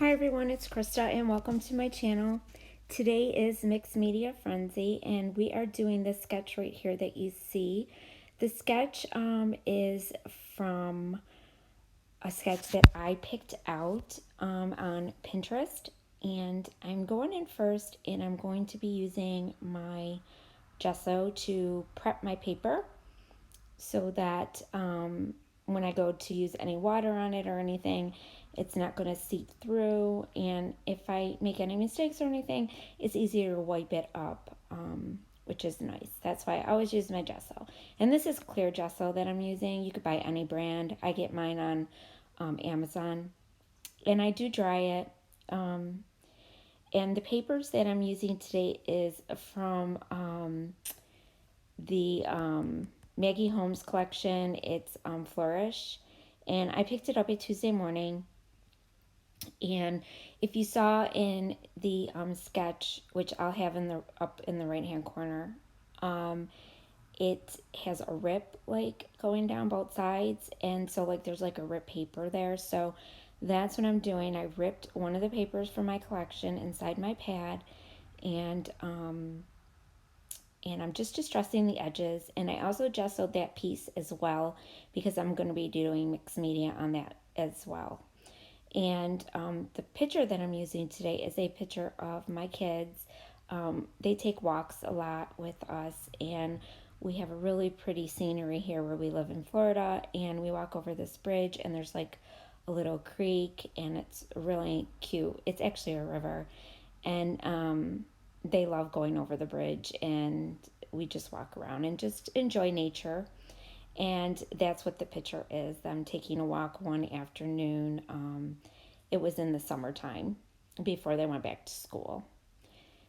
Hi everyone, it's Krista and welcome to my channel. Today is Mixed Media Frenzy and we are doing this sketch right here that you see. The sketch is from a sketch that I picked out on Pinterest, and I'm going in first and I'm going to be using my gesso to prep my paper so that when I go to use any water on it or anything, it's not going to seep through. And if I make any mistakes or anything, it's easier to wipe it up, which is nice. That's why I always use my gesso. And this is clear gesso that I'm using. You could buy any brand. I get mine on Amazon. And I do dry it. And the papers that I'm using today is from the Maggie Holmes collection. It's Flourish, and I picked it up a Tuesday morning. And if you saw in the sketch, which I'll have in the up in the right hand corner, it has a rip like going down both sides, and so like there's like a rip paper there. So that's what I'm doing. I ripped one of the papers from my collection inside my pad, and I'm just distressing the edges, and I also gessoed that piece as well because I'm going to be doing mixed media on that as well. And the picture that I'm using today is a picture of my kids. They take walks a lot with us, and we have a really pretty scenery here where we live in Florida, and we walk over this bridge, and there's like a little creek, and it's really cute. It's actually a river, and they love going over the bridge, and we just walk around and just enjoy nature. And that's what the picture is. I'm taking a walk one afternoon. It was in the summertime before they went back to school.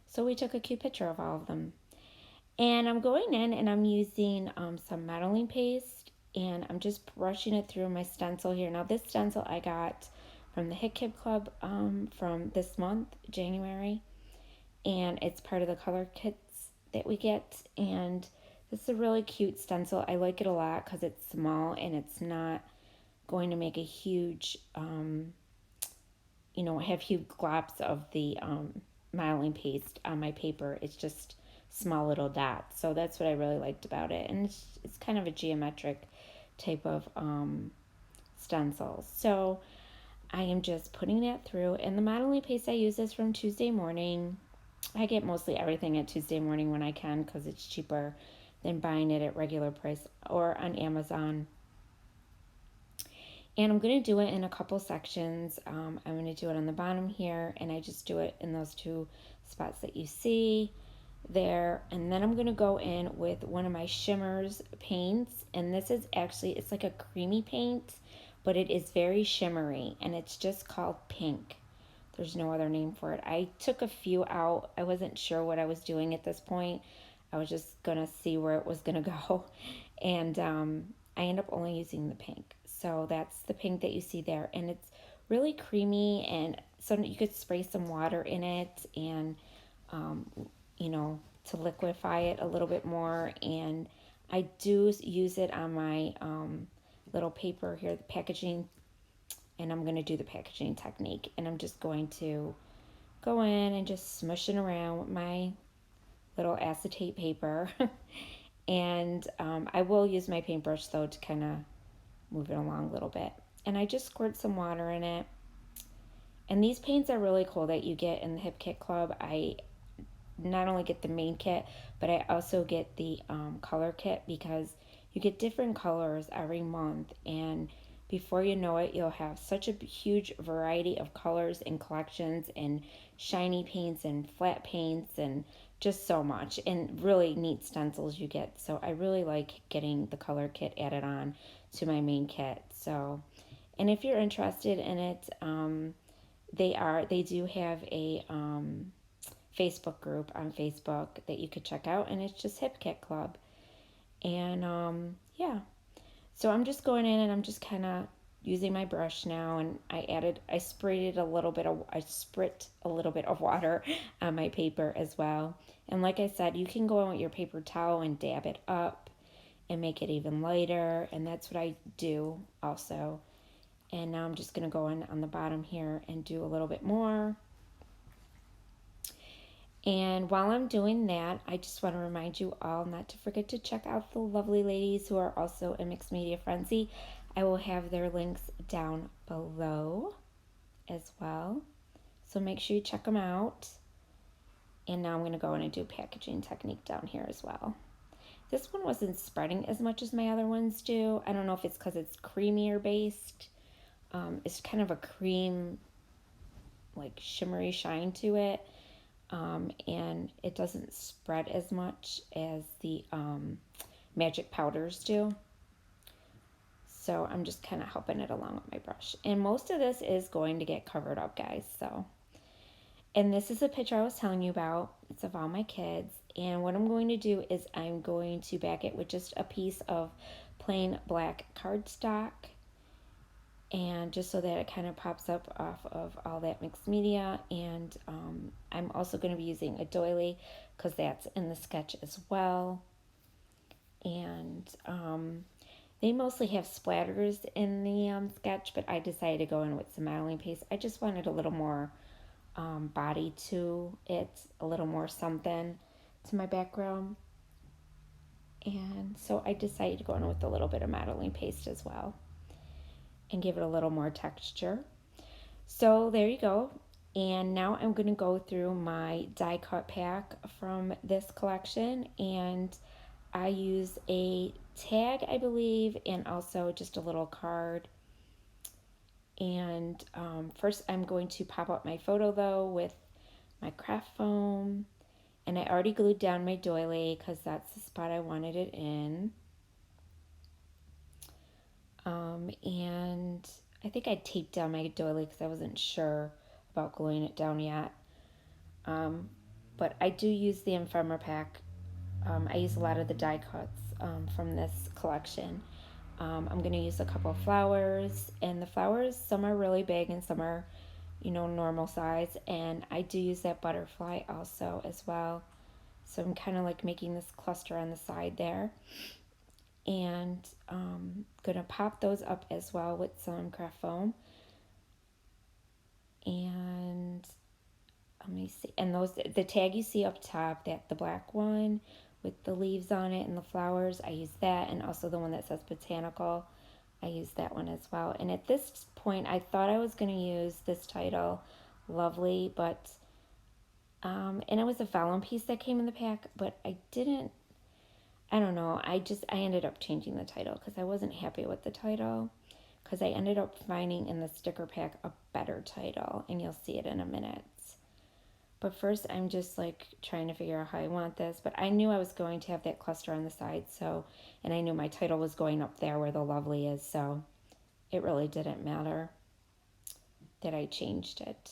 So we took a cute picture of all of them. And I'm going in and I'm using some modeling paste, and I'm just brushing it through my stencil here. Now this stencil I got from the Hit Kid Club from this month, January, and it's part of the color kits that we get. And this is a really cute stencil. I like it a lot because it's small and it's not going to make a huge, have huge globs of the modeling paste on my paper. It's just small little dots. So that's what I really liked about it. And it's kind of a geometric type of stencil. So I am just putting that through. And the modeling paste I use is from Tuesday Morning. I get mostly everything at Tuesday Morning when I can because it's cheaper than buying it at regular price or on Amazon. And I'm going to do it in a couple sections. I'm going to do it on the bottom here, and I just do it in those two spots that you see there. And then I'm going to go in with one of my shimmers paints, and this is actually, it's like a creamy paint, but it is very shimmery, and it's just called Pink. There's no other name for it. I took a few out. I wasn't sure what I was doing at this point. I was just going to see where it was going to go. And I end up only using the pink. So that's the pink that you see there. And it's really creamy, and so you could spray some water in it and, to liquefy it a little bit more. And I do use it on my little paper here, the packaging, and I'm going to do the packaging technique. And I'm just going to go in and just smush it around with my little acetate paper. And I will use my paintbrush though to kind of move it along a little bit. And I just squirt some water in it. And these paints are really cool that you get in the Hip Kit Club. I not only get the main kit, but I also get the color kit because you get different colors every month. And before you know it, you'll have such a huge variety of colors and collections and shiny paints and flat paints and just so much, and really neat stencils you get. So I really like getting the color kit added on to my main kit. So, and if you're interested in it, they do have a Facebook group on Facebook that you could check out, and it's just Hip Kit Club. And yeah, so I'm just going in and I'm just kind of using my brush now, and I spritz a little bit of water on my paper as well. And like I said, you can go in with your paper towel and dab it up and make it even lighter, and that's what I do also. And now I'm just going to go in on the bottom here and do a little bit more. And while I'm doing that, I just want to remind you all not to forget to check out the lovely ladies who are also in Mixed Media Frenzy. I will have their links down below as well. So make sure you check them out. And now I'm going to go in and do packaging technique down here as well. This one wasn't spreading as much as my other ones do. I don't know if it's because it's creamier based. It's kind of a cream, like shimmery shine to it. And it doesn't spread as much as the magic powders do. So I'm just kind of helping it along with my brush. And most of this is going to get covered up, guys. So, and this is a picture I was telling you about. It's of all my kids. And what I'm going to do is I'm going to back it with just a piece of plain black cardstock. And just so that it kind of pops up off of all that mixed media. And I'm also going to be using a doily because that's in the sketch as well. And they mostly have splatters in the sketch, but I decided to go in with some modeling paste. I just wanted a little more body to it, a little more something to my background. And so I decided to go in with a little bit of modeling paste as well and give it a little more texture. So there you go. And now I'm going to go through my die cut pack from this collection, and I use a tag, I believe, and also just a little card. And first I'm going to pop up my photo though with my craft foam, and I already glued down my doily because that's the spot I wanted it in. And I think I taped down my doily because I wasn't sure about gluing it down yet. But I do use the ephemera pack. I use a lot of the die cuts from this collection. I'm going to use a couple of flowers, and the flowers, some are really big and some are, normal size. And I do use that butterfly also as well. So I'm kind of like making this cluster on the side there. And going to pop those up as well with some craft foam. And let me see. And the tag you see up top, the black one with the leaves on it and the flowers, I use that. And also the one that says botanical, I use that one as well. And at this point, I thought I was going to use this title, Lovely, but and it was a vellum piece that came in the pack, but I didn't. I don't know. I ended up changing the title because I wasn't happy with the title, because I ended up finding in the sticker pack a better title, and you'll see it in a minute. But first, I'm just like trying to figure out how I want this. But I knew I was going to have that cluster on the side, and I knew my title was going up there where the Lovely is, so it really didn't matter that I changed it.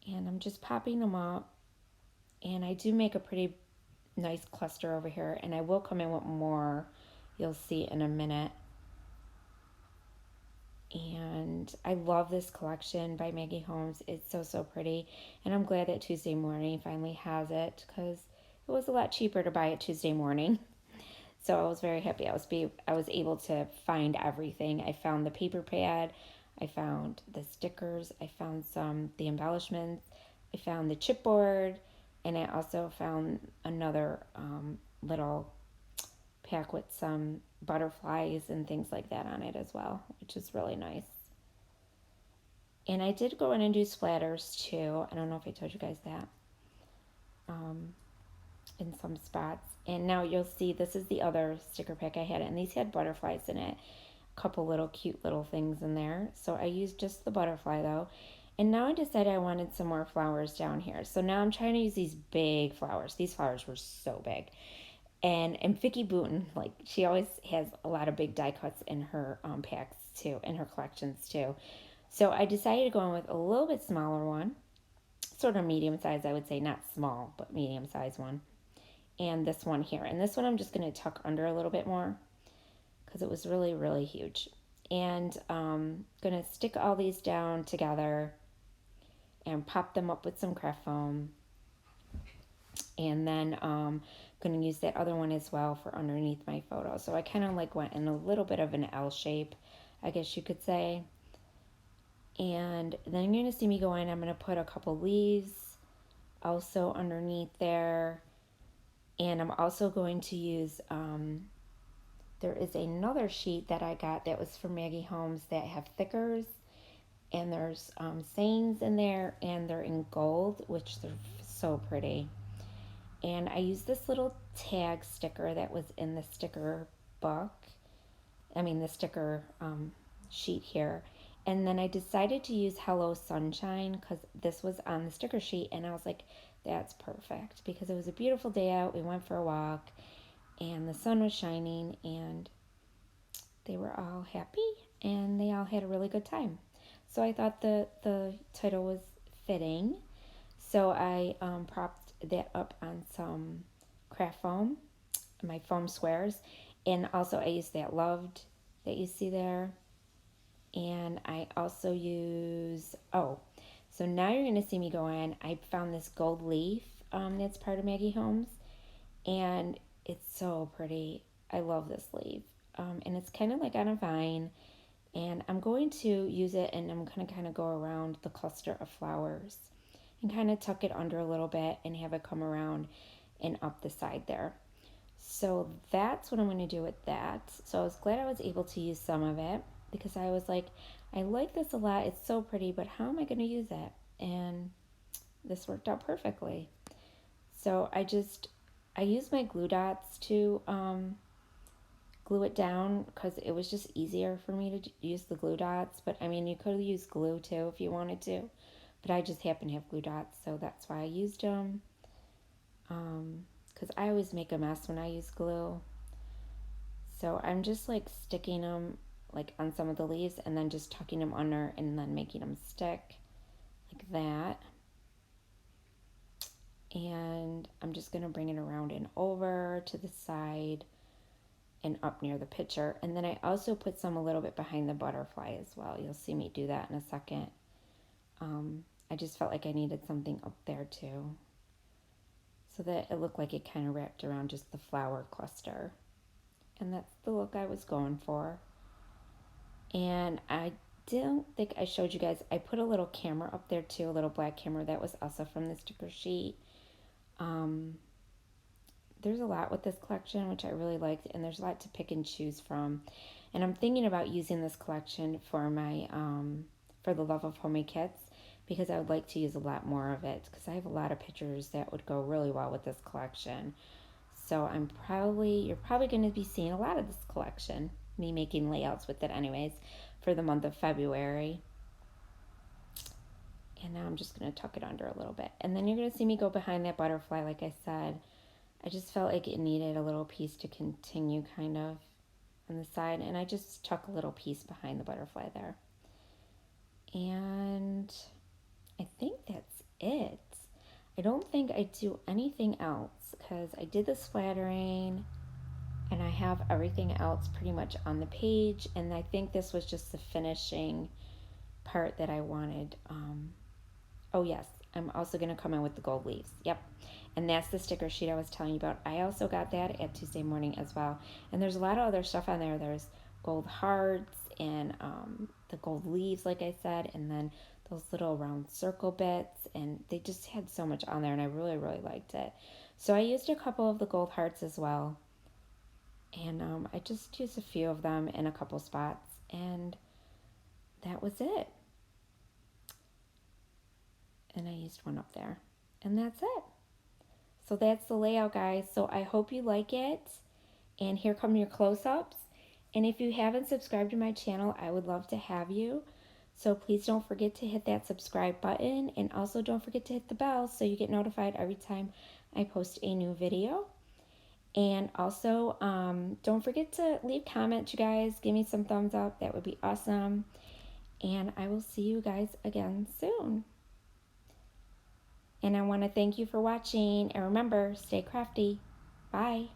And I'm just popping them up, and I do make a pretty nice cluster over here, and I will come in with more. You'll see in a minute. And I love this collection by Maggie Holmes. It's so pretty, and I'm glad that Tuesday Morning finally has it, because it was a lot cheaper to buy it Tuesday morning. So I was very happy. I was able to find everything. I found the paper pad, I found the stickers, I found the embellishments, I found the chipboard, and I also found another little pack with some butterflies and things like that on it as well, which is really nice. And I did go in and do splatters too. I don't know if I told you guys that. In some spots. And now you'll see this is the other sticker pack I had, and these had butterflies in it. A couple little cute little things in there. So I used just the butterfly though. And now I decided I wanted some more flowers down here. So now I'm trying to use these big flowers. These flowers were so big. And Vicky Booten, like, she always has a lot of big die cuts in her packs too, in her collections too. So I decided to go in with a little bit smaller one, sort of medium size, I would say, not small, but medium size one. And this one here. And this one I'm just going to tuck under a little bit more because it was really, really huge. And going to stick all these down together and pop them up with some craft foam. And then going to use that other one as well for underneath my photo. So I kind of like went in a little bit of an L shape. I guess you could say. And then you're going to see me go in. I'm going to put a couple leaves also underneath there. And I'm also going to use, there is another sheet that I got that was from Maggie Holmes that have thickers. And there's sayings in there, and they're in gold, which they're so pretty. And I used this little tag sticker that was in the sticker book. The sticker sheet here. And then I decided to use Hello Sunshine because this was on the sticker sheet. And I was like, that's perfect because it was a beautiful day out. We went for a walk and the sun was shining and they were all happy and they all had a really good time. So I thought the title was fitting. So I propped that up on some craft foam, my foam squares. And also I used that loved that you see there. And I also use, so now you're going to see me go in. I found this gold leaf that's part of Maggie Holmes. And it's so pretty. I love this leaf. And it's kind of like on a vine. And I'm going to use it and I'm going to kind of go around the cluster of flowers and kind of tuck it under a little bit and have it come around and up the side there. So that's what I'm going to do with that. So I was glad I was able to use some of it because I was like, I like this a lot. It's so pretty, but how am I going to use it? And this worked out perfectly. So I used my glue dots to glue it down because it was just easier for me to use the glue dots. But you could use glue too if you wanted to. But I just happen to have glue dots, so that's why I used them. Because I always make a mess when I use glue. So I'm just like sticking them like on some of the leaves and then just tucking them under and then making them stick like that. And I'm just going to bring it around and over to the side and up near the picture. And then I also put some a little bit behind the butterfly as well. You'll see me do that in a second. I just felt like I needed something up there too, so that it looked like it kind of wrapped around just the flower cluster. And that's the look I was going for. And I don't think I showed you guys, I put a little camera up there too, a little black camera that was also from the sticker sheet. There's a lot with this collection, which I really liked, and there's a lot to pick and choose from. And I'm thinking about using this collection for my, for the Love of Homemade Kits, because I would like to use a lot more of it, because I have a lot of pictures that would go really well with this collection. So you're probably going to be seeing a lot of this collection, me making layouts with it anyways, for the month of February. And now I'm just going to tuck it under a little bit. And then you're going to see me go behind that butterfly, like I said. I just felt like it needed a little piece to continue kind of on the side. And I just tuck a little piece behind the butterfly there. And I think that's it. I don't think I do anything else because I did the splattering and I have everything else pretty much on the page. And I think this was just the finishing part that I wanted. Oh yes, I'm also going to come in with the gold leaves. Yep. And that's the sticker sheet I was telling you about. I also got that at Tuesday morning as well. And there's a lot of other stuff on there. There's gold hearts and the gold leaves, like I said, and then those little round circle bits. And they just had so much on there, and I really, really liked it. So I used a couple of the gold hearts as well. And I just used a few of them in a couple spots. And that was it. And I used one up there. And that's it. So that's the layout, guys. So I hope you like it. And here come your close-ups. And if you haven't subscribed to my channel, I would love to have you. So please don't forget to hit that subscribe button. And also don't forget to hit the bell so you get notified every time I post a new video. And also, don't forget to leave comments, you guys. Give me some thumbs up. That would be awesome. And I will see you guys again soon. And I want to thank you for watching. And remember, stay crafty. Bye.